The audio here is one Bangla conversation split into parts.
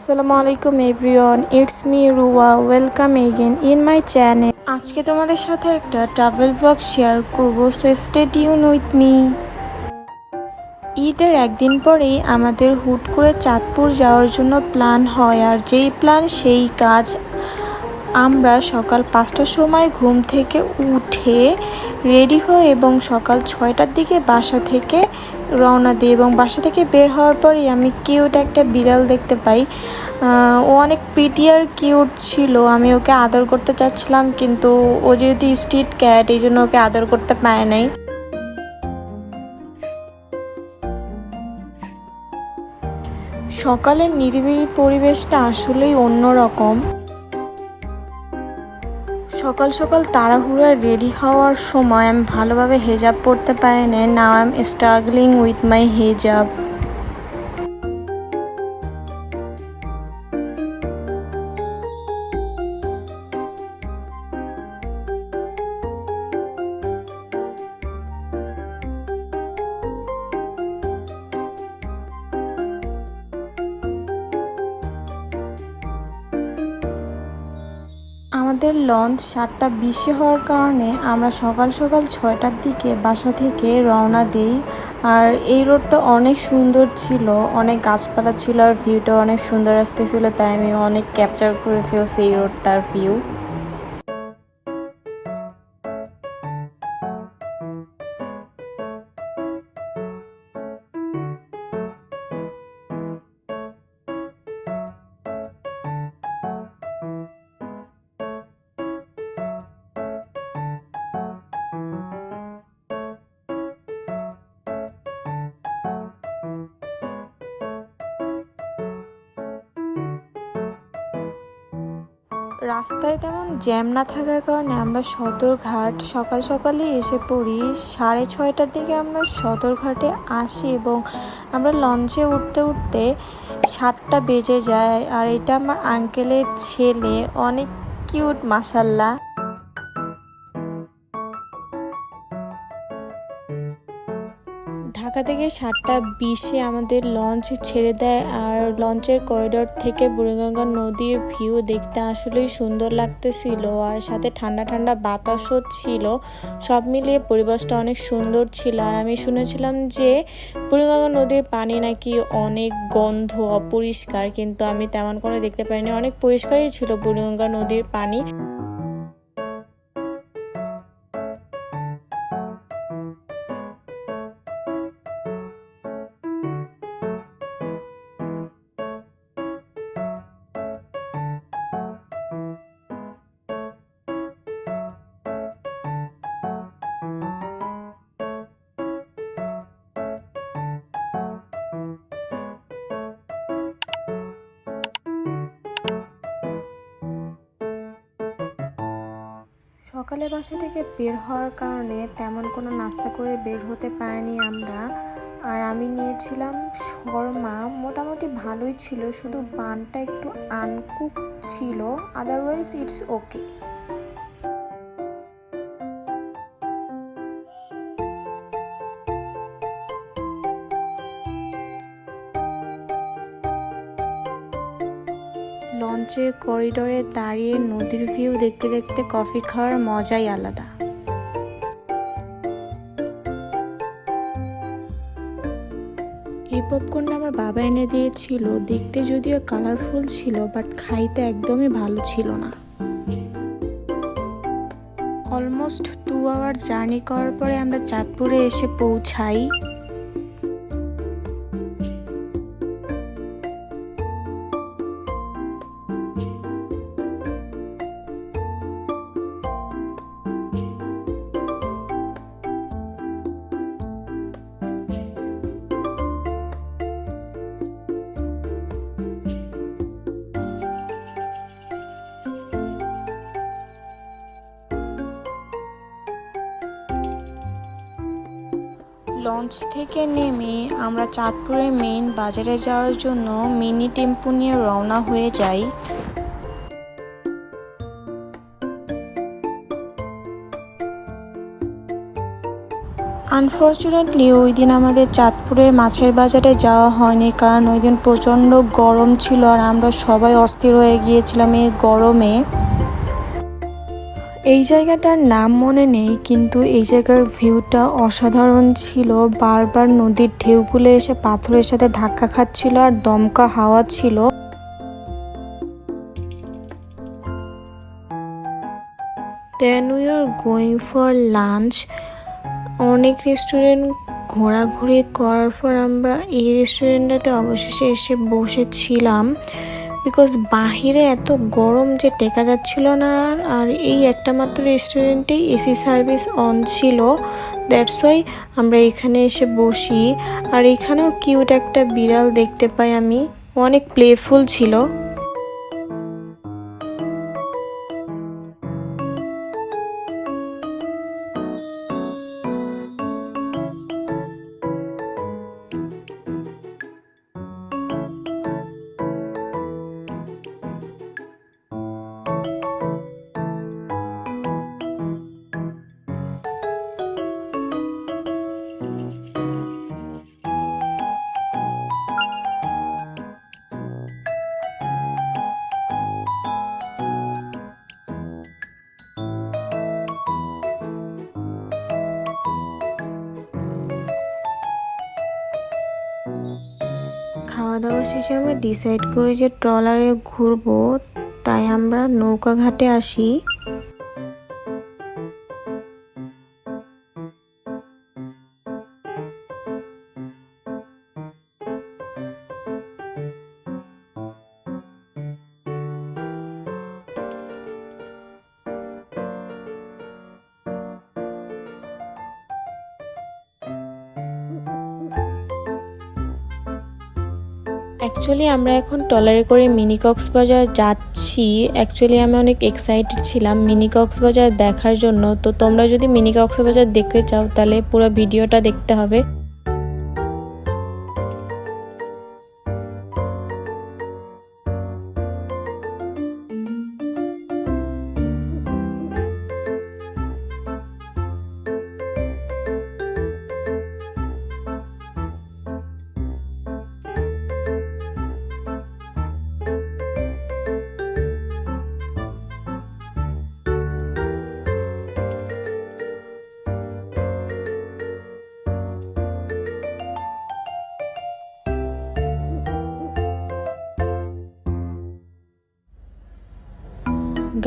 আসসালামু আলাইকুম everyone, it's me রুয়া। Welcome again in my channel. আজকে তোমাদের সাথে একটা ট্রাভেল ব্লগ শেয়ার করব, so stay tune with me. ঈদের একদিন পরেই আমাদের হুট করে চাঁদপুর যাওয়ার জন্য প্ল্যান হয়, আর যেই প্ল্যান সেই কাজ। আমরা সকাল 5টার সময় ঘুম থেকে উঠে রেডি হই এবং সকাল 6টার দিকে বাসা থেকে রওনা দিই। এবং বাসা থেকে বের হওয়ার পরেই আমি কিউট একটা বিড়াল দেখতে পাই। ও অনেক পিটি আর কিউট ছিল। আমি ওকে আদর করতে চাচ্ছিলাম, কিন্তু ও যেহেতু স্ট্রিট ক্যাট, এই জন্য ওকে আদর করতে পারে নাই। সকালের নিরিবিলি পরিবেশটা আসলেই অন্যরকম। সকাল সকাল তাড়াহুড়া রেডি হওয়ার সময় আমি ভালোভাবে হেজাব পরতে পারি না। Now I am struggling with my হেজাব। আমাদের লঞ্চ 7:20 হওয়ার কারণে আমরা সকাল সকাল 6টার দিকে বাসা থেকে রওনা দিই। আর এই রোডটা অনেক সুন্দর ছিল, অনেক গাছপালা ছিল আর ভিউটা অনেক সুন্দর আসতেছিল, তাই আমি অনেক ক্যাপচার করে ফেলছি এই রোডটার ভিউ। রাস্তায় তেমন জ্যাম না থাকার কারণে আমরা সদরঘাট সকাল সকালই এসে পড়ি। 6:30টার দিকে আমরা সদরঘাটে আসি এবং আমরা লঞ্চে উঠতে উঠতে 7টা বেজে যায়। আর এটা আমার আঙ্কেলের ছেলে, অনেক কিউট মাশাল্লাহ। ঢাকা থেকে 7:20 আমাদের লঞ্চ ছেড়ে দেয়। আর লঞ্চের করিডোর থেকে বুড়িগঙ্গা নদীর ভিউ দেখতে আসলেই সুন্দর লাগতেছিল, আর সাথে ঠান্ডা ঠান্ডা বাতাসও ছিল। সব মিলিয়ে পরিবেশটা অনেক সুন্দর ছিল। আর আমি শুনেছিলাম যে বুড়িগঙ্গা নদীর পানি নাকি অনেক গন্ধ, অপরিষ্কার, কিন্তু আমি তেমন করে দেখতে পাইনি, অনেক পরিষ্কারই ছিল বুড়িগঙ্গা নদীর পানি। সকালে বাসা থেকে বের হওয়ার কারণে তেমন কোনো নাস্তা করে বের হতে পারিনি আমরা। আর আমি নিয়েছিলাম শর্মা, মোটামুটি ভালোই ছিল, শুধু বানটা একটু আনকুক ছিল, আদারওয়াইজ ইটস ওকে। লঞ্চের করিডোরে দাঁড়িয়ে নদীর ভিউ দেখতে দেখতে কফি খাওয়ার মজাই আলাদা। এই পপকর্নটা আমার বাবা এনে দিয়েছিল, দেখতে যদিও কালারফুল ছিল, বাট খাইতে একদমই ভালো ছিল না। অলমোস্ট 2 আওয়ার জার্নি করার পরে আমরা চাঁদপুরে এসে পৌঁছাই। লঞ্চ থেকে নেমে আমরা চাঁদপুরের মেইন বাজারে যাওয়ার জন্য মিনি টেম্পো নিয়ে রওনা হয়ে যাই। আনফর্চুনেটলি ওই দিন আমাদের চাঁদপুরের মাছের বাজারে যাওয়া হয়নি, কারণ ওই দিন প্রচণ্ড গরম ছিল আর আমরা সবাই অস্থির হয়ে গিয়েছিলাম এই গরমে। এই জায়গাটার নাম মনে নেই, কিন্তু এই জায়গার ভিউটা অসাধারণ ছিল। বারবার নদীর ঢেউগুলো এসে পাথরের সাথে ধাক্কা খাচ্ছিল আর দমকা হাওয়া ছিল। Then we are going for lunch. অনেক রেস্টুরেন্ট ঘোরাঘুরি করার পর আমরা এই রেস্টুরেন্টটাতে অবশেষে এসে বসেছিলাম, বিকজ বাহিরে এত গরম যে টেকা যাচ্ছিল না। আর এই একটা মাত্র রেস্টুরেন্টেই এসি সার্ভিস অন ছিল, দ্যাটস ওয়াই আমরা এখানে এসে বসি। আর এখানেও কিউট একটা বিড়াল দেখতে পাই আমি, অনেক প্লেফুল ছিল। খাওয়া দাওয়া শেষে আমরা ডিসাইড করি যে ট্রলারে ঘুরবো, তাই আমরা নৌকা ঘাটে আসি। অ্যাকচুয়ালি আমরা এখন ট্রলারে করে মিনি কক্সবাজার যাচ্ছি। অ্যাকচুয়ালি আমি অনেক এক্সাইটেড ছিলাম মিনি কক্সবাজার দেখার জন্য। তো তোমরা যদি মিনি কক্সবাজার দেখতে চাও তাহলে পুরো ভিডিওটা দেখতে হবে।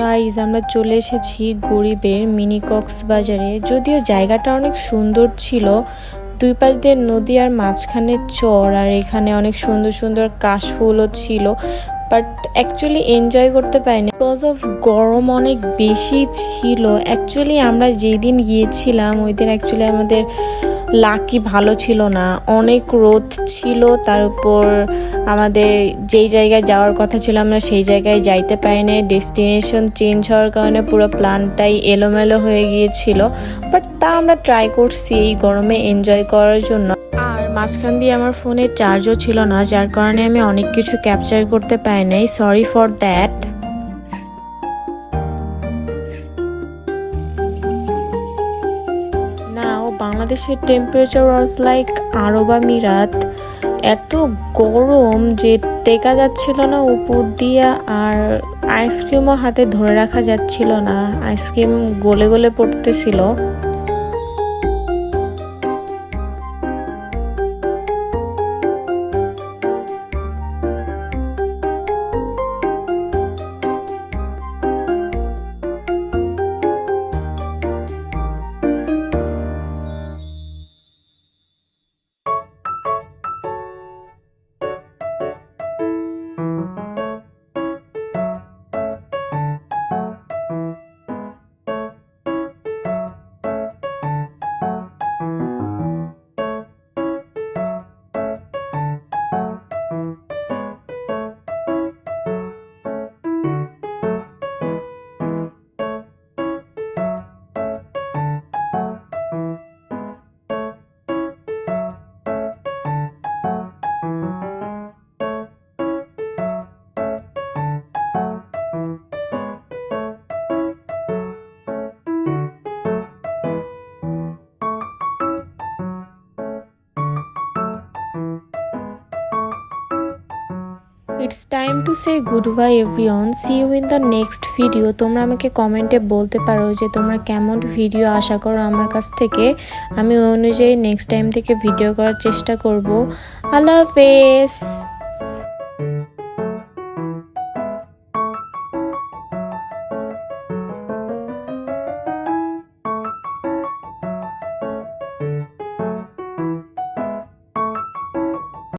গাইজ, আমরা চলে এসেছি গরিবের মিনি কক্সবাজারে। যদিও জায়গাটা অনেক সুন্দর ছিল, দুই পাশ দিয়ে নদী আর মাঝখানে চর, আর এখানে অনেক সুন্দর সুন্দর কাশফুলও ছিল, বাট অ্যাকচুয়ালি এনজয় করতে পারিনি বিকজ অফ গরম অনেক বেশি ছিল। অ্যাকচুয়ালি আমরা যেই দিন গিয়েছিলাম ওই দিন অ্যাকচুয়ালি আমাদের লাকি ভালো ছিল না, অনেক রোদ ছিল। তার উপর আমাদের যেই জায়গায় যাওয়ার কথা ছিল আমরা সেই জায়গায় যাইতে পারিনি। ডেস্টিনেশন চেঞ্জ হওয়ার কারণে পুরো প্ল্যানটাই এলোমেলো হয়ে গিয়েছিল, বাট তা আমরা ট্রাই করছি এই গরমে এনজয় করার জন্য। আর মাঝখান দিয়ে আমার ফোনে চার্জও ছিল না, যার কারণে আমি অনেক কিছু ক্যাপচার করতে পারি নাই, সরি ফর দ্যাট। বাংলাদেশের টেম্পারেচার ওয়াজ লাইক আরব আমিরাত। এত গরম যে টেকা যাচ্ছিল না উপর দিয়ে, আর আইসক্রিমও হাতে ধরে রাখা যাচ্ছিল না, আইসক্রিম গলে গলে পড়তেছিল। It's time to say goodbye everyone, see you in the next video. তোমরা আমাকে কমেন্টে বলতে পারো যে তোমরা কেমন ভিডিও আশা করো আমার কাছ থেকে। আমি ওই অনুযায়ী নেক্সট টাইম থেকে ভিডিও করার চেষ্টা করব। আল্লাহ হাফেজ।